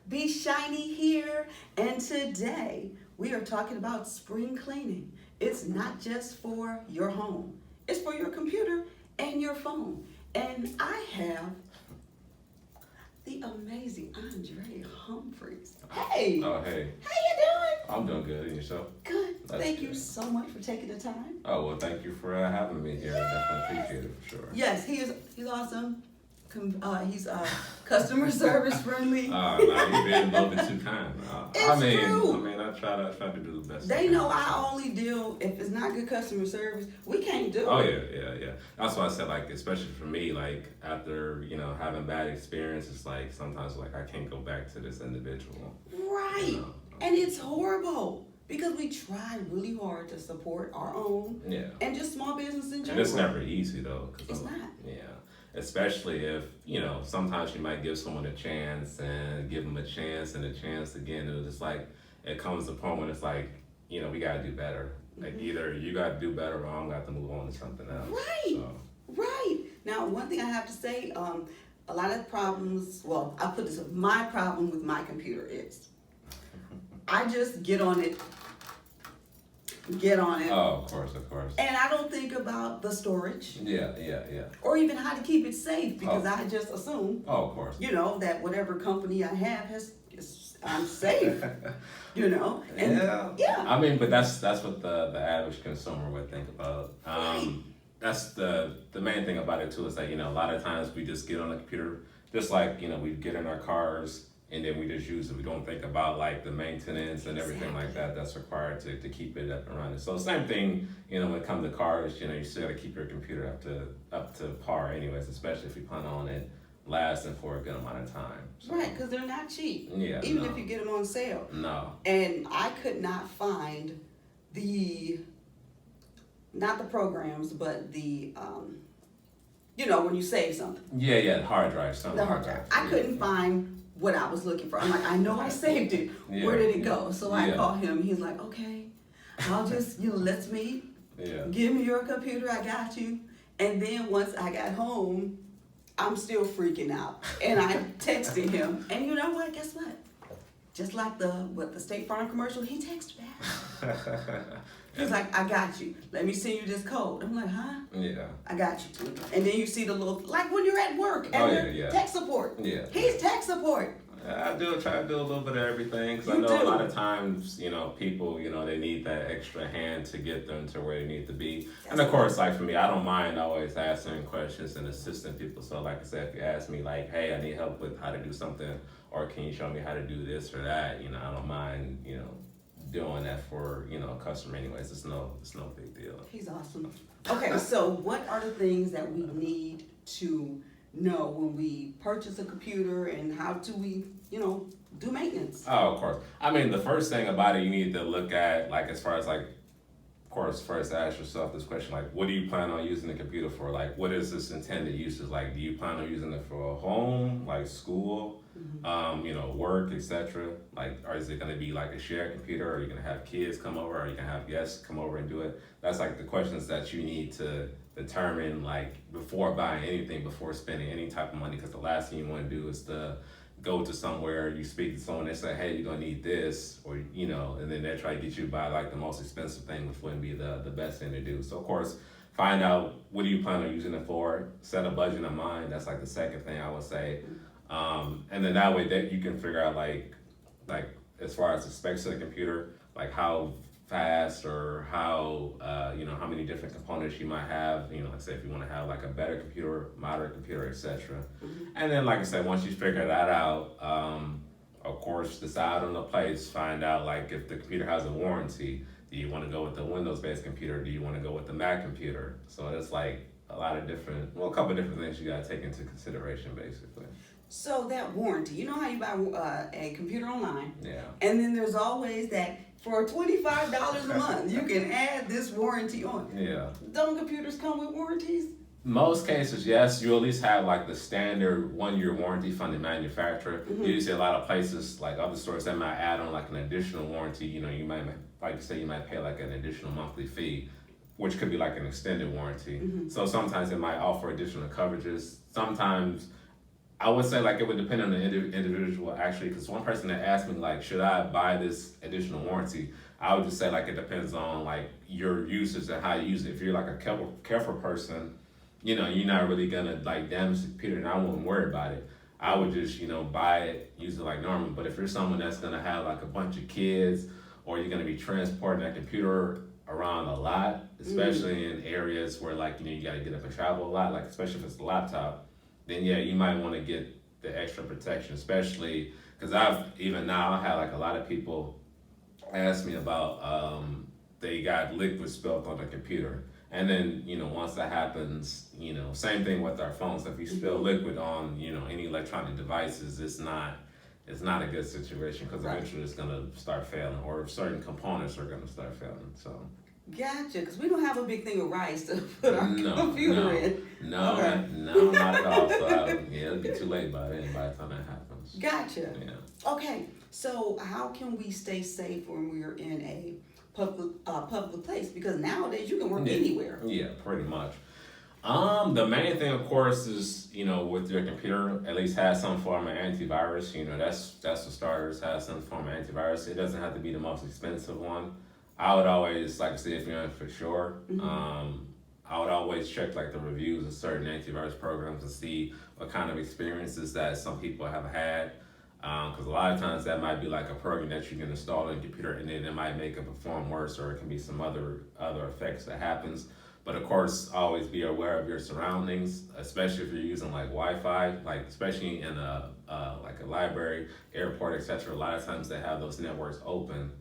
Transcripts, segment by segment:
Be Shiny here, and today we are talking about spring cleaning. It's not just for your home, it's for your computer and your phone. And I have the amazing Andre Humphreys. Hey! Oh, hey. How you doing? I'm doing good. And yourself? Good. That's Thank you good. so much for taking the time. Oh, well, thank you for having me here. I definitely appreciate it for sure. Yes, he's awesome. He's customer service friendly. No, you're being a little bit too kind. It's true. I try to do the best. They know I only deal if it's not good customer service. We can't do Oh it. yeah. That's why I said, like, especially for me, like after having bad experiences, like sometimes like I can't go back to this individual. Right. And it's horrible because we try really hard to support our own and just small business in general. And it's never easy though. It's not. Yeah. Especially if, sometimes you might give someone a chance and give them a chance and a chance again. It was just like, it comes to a point when it's like, we got to do better. Like either you got to do better or I'm got to move on to something else. Right. So. Right. Now, one thing I have to say, a lot of problems, well, I'll put this, my problem with my computer is I just get on it. Oh, of course. And I don't think about the storage. Yeah. Or even how to keep it safe because I just assume, Oh, of course. that whatever company I have I'm safe, And yeah. I mean, but that's what the average consumer would think about. Right. That's the main thing about it too is that, a lot of times we just get on the computer, just like, we get in our cars and then we just use it. We don't think about like the maintenance and everything like that that's required to keep it up and running. So same thing, when it comes to cars, you still gotta keep your computer up to par anyways, especially if you plan on it lasting for a good amount of time. So, Right, because they're not cheap. Yeah. Even if you get them on sale. No. And I could not find not the programs, but the, when you save something. Yeah, hard drive, something. The hard drive. I couldn't find what I was looking for. I'm like, I know I saved it. Where did it go? So I called him. He's like, okay, I'll just, let's meet. Yeah. Give me your computer. I got you. And then once I got home, I'm still freaking out. And I texted him. And you know what? Guess what? Just like the State Farm commercial, he texted back. He's like, I got you. Let me send you this code. I'm like, huh? Yeah. I got you. And then you see the little, like when you're at work and tech support. Yeah. He's tech support. I try to do a little bit of everything because I know a lot of times, people, they need that extra hand to get them to where they need to be. And of course, like for me, I don't mind always asking questions and assisting people. So like I said, if you ask me like, hey, I need help with how to do something, or can you show me how to do this or that, I don't mind, doing that for, a customer anyways. It's no big deal. He's awesome. Okay, so what are the things that we need to know when we purchase a computer and how do we, do maintenance? Oh, of course. I mean, the first thing about it, you need to look at, like, as far as, like, of course, first ask yourself this question, like, what do you plan on using the computer for? Like, what is its intended uses? Like, do you plan on using it for a home, like school, work, etc.? Like, or is it going to be like a shared computer? Or are you going to have kids come over? Or are you going to have guests come over and do it? That's like the questions that you need to determine, like, before buying anything, before spending any type of money. Because the last thing you want to do is to go to somewhere, you speak to someone, they say, hey, you're going to need this, or, and then they try to get you to buy like the most expensive thing, which wouldn't be the best thing to do. So of course, find out what do you plan on using it for, set a budget in mind. That's like the second thing I would say. And then that way that you can figure out like as far as the specs of the computer, like how fast or how how many different components you might have, like say if you want to have like a better computer, moderate computer, etc. And then like I said, once you figure that out, of course decide on the place, find out like if the computer has a warranty. Do you want to go with the Windows based computer? Do you want to go with the Mac computer? So it's like a couple of different things you got to take into consideration basically. So that warranty, you know how you buy a computer online? Yeah. And then there's always that for $25 a month, you can add this warranty on. Yeah. Don't computers come with warranties? Most cases, yes. You at least have like the standard 1-year warranty from the manufacturer. You see a lot of places, like other stores, that might add on like an additional warranty. You might, like you say, you might pay like an additional monthly fee, which could be like an extended warranty. So sometimes it might offer additional coverages. Sometimes I would say like it would depend on the individual actually, because one person that asked me like, should I buy this additional warranty? I would just say like it depends on like your usage and how you use it. If you're like a careful person, you're not really gonna like damage the computer, and I wouldn't worry about it. I would just buy it, use it like normal. But if you're someone that's gonna have like a bunch of kids, or you're gonna be transporting that computer around a lot, especially in areas where like you gotta get up and travel a lot, like especially if it's a laptop, then yeah, you might want to get the extra protection, especially because even now I have like a lot of people ask me about they got liquid spilled on the computer. And then, once that happens, same thing with our phones. If you spill liquid on, any electronic devices, it's not a good situation, because eventually it's gonna start failing, or certain components are gonna start failing. So. Gotcha, because we don't have a big thing of rice to put our computer in. No, Okay. no, not at all. So it'll be too late by then, by the time that happens. Gotcha. Yeah. Okay, so how can we stay safe when we're in a public place? Because nowadays you can work anywhere. Yeah, pretty much. The main thing, of course, is with your computer, at least have some form of antivirus. That's for starters. Have some form of antivirus. It doesn't have to be the most expensive one. I would always, like I said, if you're in for sure, I would always check like the reviews of certain antivirus programs and see what kind of experiences that some people have had. Because a lot of times that might be like a program that you can install on your computer, and then it might make it perform worse, or it can be some other effects that happens. But of course, always be aware of your surroundings, especially if you're using like Wi-Fi, like especially in like a library, airport, etc. A lot of times they have those networks open.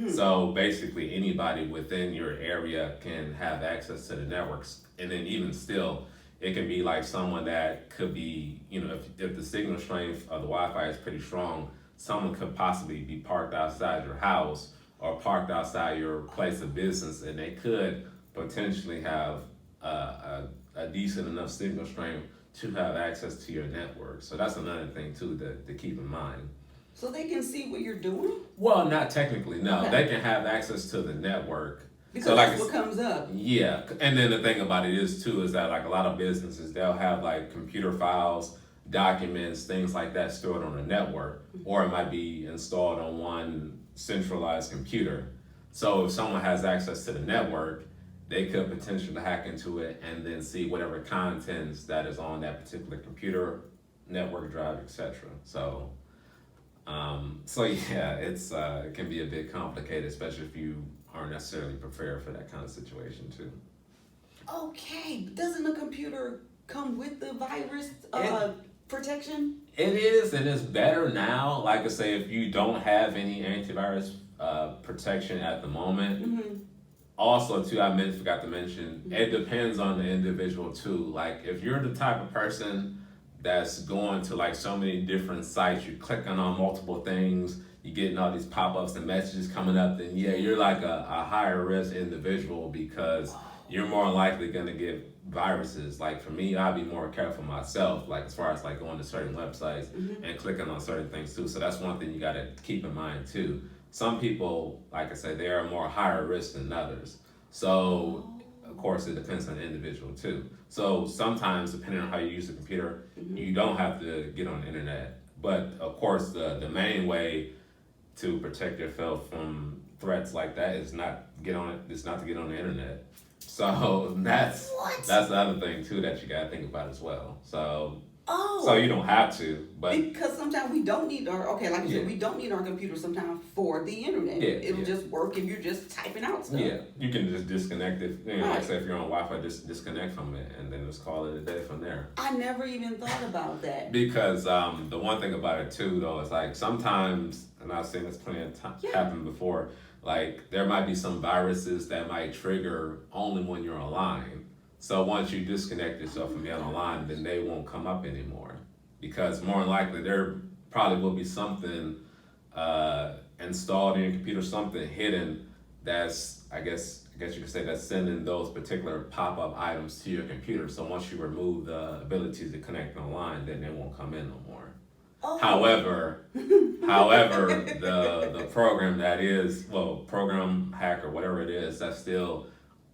So basically, anybody within your area can have access to the networks, and then even still, it can be like someone that could be, if the signal strength of the Wi-Fi is pretty strong, someone could possibly be parked outside your house or parked outside your place of business, and they could potentially have a decent enough signal strength to have access to your network. So that's another thing too to keep in mind. So they can see what you're doing? Well, not technically, no. Okay. They can have access to the network. Because so like that's what comes up. Yeah, and then the thing about it is too is that like a lot of businesses, they'll have like computer files, documents, things like that stored on a network, or it might be installed on one centralized computer. So if someone has access to the network, they could potentially hack into it and then see whatever contents that is on that particular computer, network drive, etc. So yeah, it can be a bit complicated, especially if you aren't necessarily prepared for that kind of situation too. Okay, doesn't the computer come with the virus protection? It is, and it's better now. Like I say, if you don't have any antivirus protection at the moment. Also, too, I forgot to mention, it depends on the individual too. Like if you're the type of person that's going to like so many different sites, you're clicking on multiple things, you're getting all these pop-ups and messages coming up, then yeah, you're like a higher risk individual, because you're more likely gonna get viruses. Like for me, I'd be more careful myself, like as far as like going to certain websites and clicking on certain things too. So that's one thing you gotta keep in mind too. Some people, like I said, they are more higher risk than others. So, of course, it depends on the individual too. So sometimes, depending on how you use the computer, you don't have to get on the internet. But of course, the main way to protect yourself from threats like that is not to get on the internet. So that's the other thing too that you gotta think about as well. So you don't have to, but because sometimes we don't need like you said, we don't need our computer sometimes for the internet. It'll just work if you're just typing out stuff. Yeah, you can just disconnect it. Like say if you're on Wi-Fi, just disconnect from it and then just call it a day from there. I never even thought about that. Because the one thing about it too, though, is like sometimes, and I've seen this plenty of times happen before. Like there might be some viruses that might trigger only when you're online. So once you disconnect yourself from being online, then they won't come up anymore, because more than likely there probably will be something installed in your computer, something hidden that's I guess you could say that's sending those particular pop-up items to your computer. So once you remove the ability to connect online, then they won't come in no more. However, the program that is, program hack or whatever it is,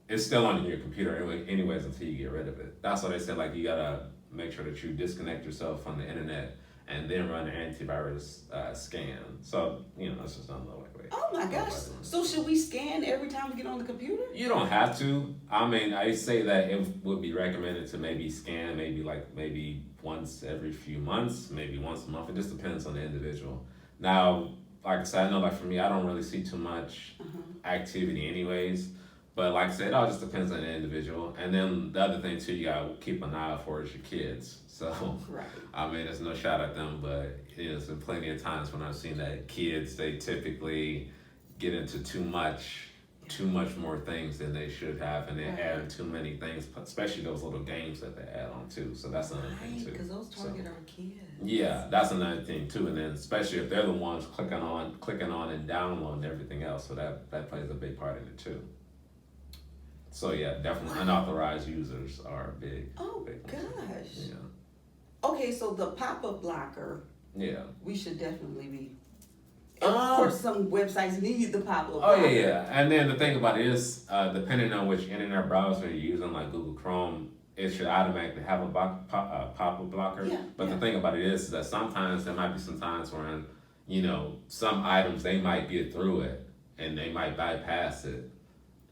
it's still on your computer anyways until you get rid of it. That's why they said like you gotta make sure that you disconnect yourself from the internet and then run an antivirus scan. So, that's just another way. Oh my gosh. So should we scan every time we get on the computer? You don't have to. I mean, I say that it would be recommended to maybe scan maybe once every few months, maybe once a month. It just depends on the individual. Now, like I said, I know for me, I don't really see too much activity anyways. But like I said, it all just depends on the individual. And then the other thing too, you gotta keep an eye out for is your kids. So, right. I mean, there's no shot at them, but there's been plenty of times when I've seen that kids, they typically get into too much more things than they should have, and they add too many things, especially those little games that they add on too. So that's another thing too. Because those target our kids. Yeah, that's another thing too. And then especially if they're the ones clicking on and downloading everything else, so that plays a big part in it too. So yeah, definitely unauthorized users are big. Oh big gosh. Yeah. Okay, so the pop-up blocker. Yeah. We should definitely be. Of course, some websites need the pop-up blocker. Oh yeah. And then the thing about it is, depending on which internet browser you're using, like Google Chrome, it should automatically have a pop-up blocker. Yeah, but the thing about it is that sometimes there might be some times when, some items they might get through it and they might bypass it.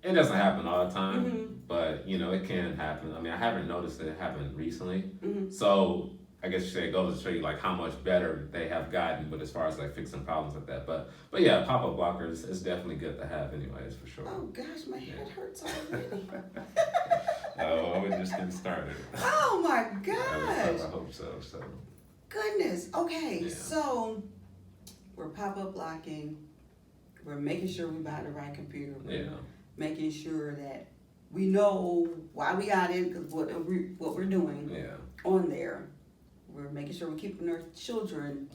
It doesn't happen all the time, but it can happen. I mean, I haven't noticed it happen recently. So I guess you say it goes to show you like how much better they have gotten, but as far as like fixing problems like that. But yeah, pop-up blockers is definitely good to have anyways, for sure. Oh gosh, my head hurts already. Oh, we're just getting started. Oh my gosh. I hope so. Goodness. Okay, Yeah. so we're pop-up blocking. We're making sure we buy the right computer. Yeah. Making sure that we know why we got it, because what we're doing on there. We're making sure we're keeping our children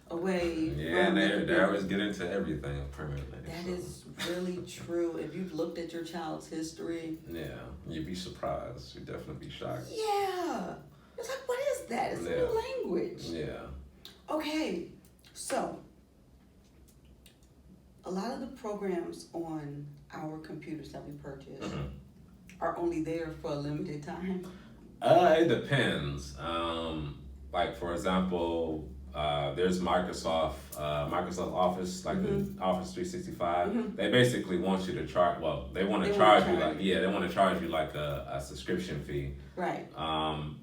away. Yeah, and they always get into everything apparently. That is really true. If you've looked at your child's history. Yeah, you'd be surprised. You'd definitely be shocked. Yeah. It's like, what is that? It's a new language. Yeah. Okay, so a lot of the programs on our computers that we purchase are only there for a limited time. It depends. Like for example, there's Microsoft Office, like the Office 365. They basically want you to charge. Well, they want to charge you they want to charge you like a subscription fee. Right.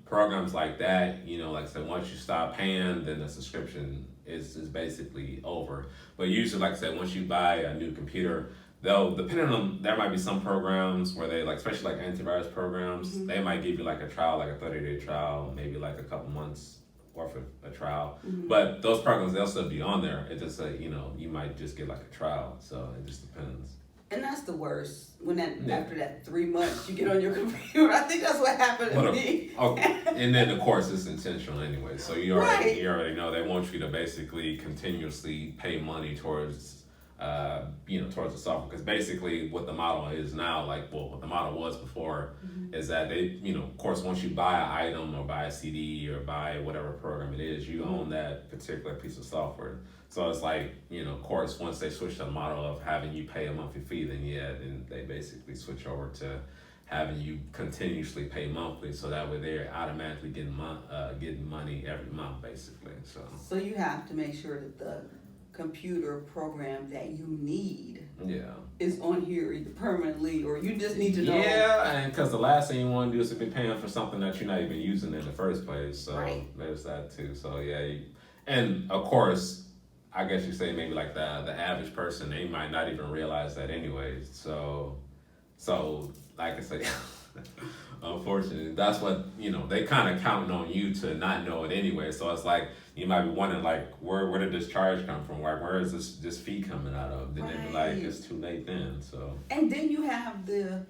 Programs like that, like I said, once you stop paying, then the subscription is basically over. But usually, like I said, once you buy a new computer, depending on, there might be some programs where they, like, especially like antivirus programs, they might give you like a trial, like a 30-day trial, maybe like a couple months worth of a trial. But those programs, they'll still be on there. It just say, you might just get like a trial. So it just depends. And that's the worst. When after that 3 months you get on your computer, I think that's what happened to me. Okay. And then of course it's intentional anyway. So you already know they want you to basically continuously pay money towards towards the software, because basically what the model is now, what the model was before, is that they, of course, once you buy an item or buy a CD or buy whatever program it is, you own that particular piece of software. So it's like, of course, once they switch to the model of having you pay a monthly fee, then they basically switch over to having you continuously pay monthly, so that way they're automatically getting money every month, basically. So you have to make sure that the computer program that you need is on here either permanently, or you just need to know. Yeah, and because the last thing you want to do is to be paying for something that you're not even using in the first place. So there's that too. So yeah, and of course, I guess you say maybe like the average person, they might not even realize that anyways. So like I say, unfortunately, that's what, they kind of counting on you to not know it anyway. So it's like, you might be wondering, like, where did this charge come from? Like, where is this fee coming out of? Then they'd be like, it's too late then. So. And then you have the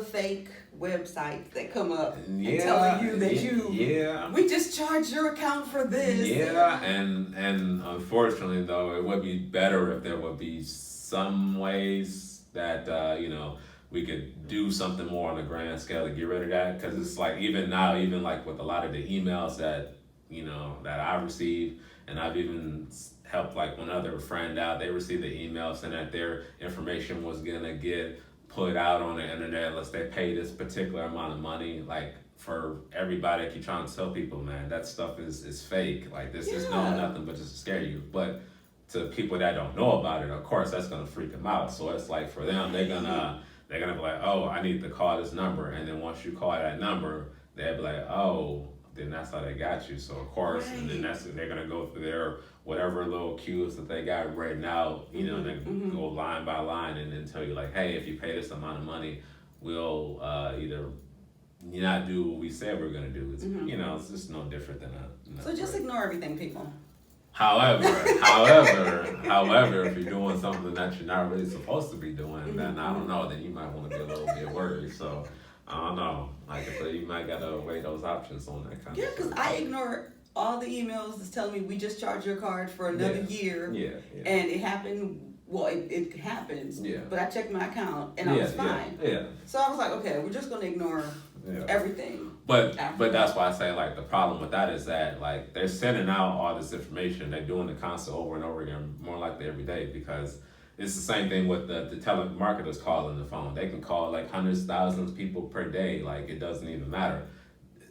fake websites that come up and telling you that we just charged your account for this. Yeah, and unfortunately though, it would be better if there would be some ways that we could do something more on a grand scale to get rid of that, because it's like even now, even like with a lot of the emails that that I receive, and I've even helped like one other friend out, they received the email saying that their information was gonna get put out on the internet unless they pay this particular amount of money, like for everybody that keep trying to tell people, man, that stuff is fake. Like this is doing nothing but just to scare you. But to people that don't know about it, of course, that's gonna freak them out. So it's like for them, they're gonna be like, oh, I need to call this number, and then once you call that number, they'll be like, oh, then that's how they got you. So of course, and then they're gonna go through their whatever little cues that they got written out, you know, and then go line by line, and then tell you like, hey, if you pay this amount of money, we'll either not do what we said we're gonna do. It's, you know, it's just no different than a. So just ignore everything, people. However, if you're doing something that you're not really supposed to be doing, then I don't know, then you might want to be a little bit worried. So I don't know. Like I said, you might gotta weigh those options on that kind of stuff. Because I ignore all the emails that's telling me we just charged your card for another year. Yeah. And it happened. Well, it happens. Yeah. But I checked my account and I was fine. Yeah. So I was like, okay, we're just gonna ignore everything. But that's why I say like the problem with that is that like they're sending out all this information, they're doing the constant over and over again, more likely every day, because it's the same thing with the telemarketers calling the phone. They can call like hundreds, thousands of people per day. Like it doesn't even matter.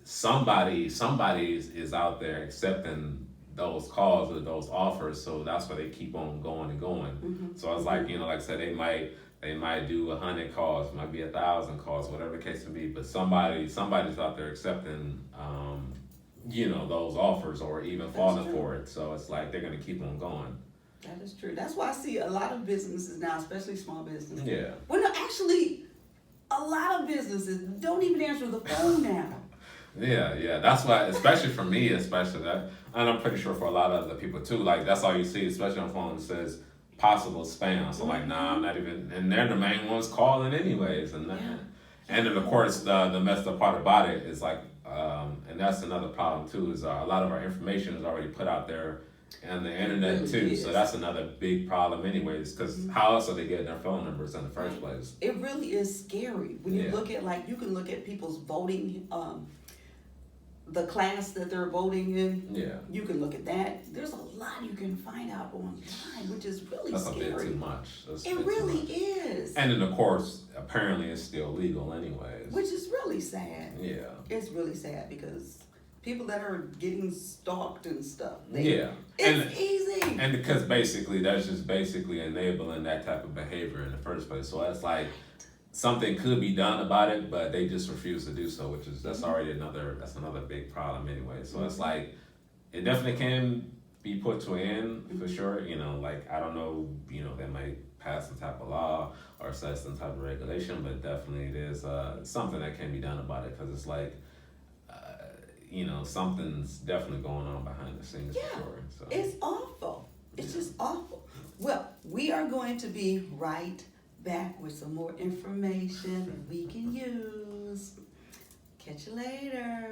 Somebody is out there accepting those calls or those offers, so that's why they keep on going and going. So it's like, you know, like I said, they might do 100 calls, might be 1,000 calls, whatever the case may be, but somebody's out there accepting, you know, those offers or even falling for it. So it's like they're gonna keep on going. That is true. That's why I see a lot of businesses now, especially small businesses. Yeah. Well, no, actually, a lot of businesses don't even answer the phone now. Yeah. That's why, especially for me, that, and I'm pretty sure for a lot of other people too. Like that's all you see, especially on phone. It says possible spam. So like, nah, I'm not even. And they're the main ones calling anyways. And and then of course the messed up part about it is like, and that's another problem too. Is a lot of our information is already put out there on the internet too. So that's another big problem anyways. Because how else are they getting their phone numbers in the first place? It really is scary when you look at you can look at people's voting. The class that they're voting in, you can look at that. There's a lot you can find out online, which is really scary. That's a bit too much. It really is. And then of course, apparently it's still legal anyways. Which is really sad. Yeah. It's really sad because people that are getting stalked and stuff. It's easy. And because basically, that's just basically enabling that type of behavior in the first place. So it's like, something could be done about it, but they just refuse to do so, which is that's another big problem anyway. So it's like it definitely can be put to an end for sure. You know, like I don't know, you know, they might pass some type of law or set some type of regulation, but definitely it is something that can be done about it because it's like you know, something's definitely going on behind the scenes for sure. So it's awful. It's just awful. Well, we are going to be right back with some more information we can use. Catch you later.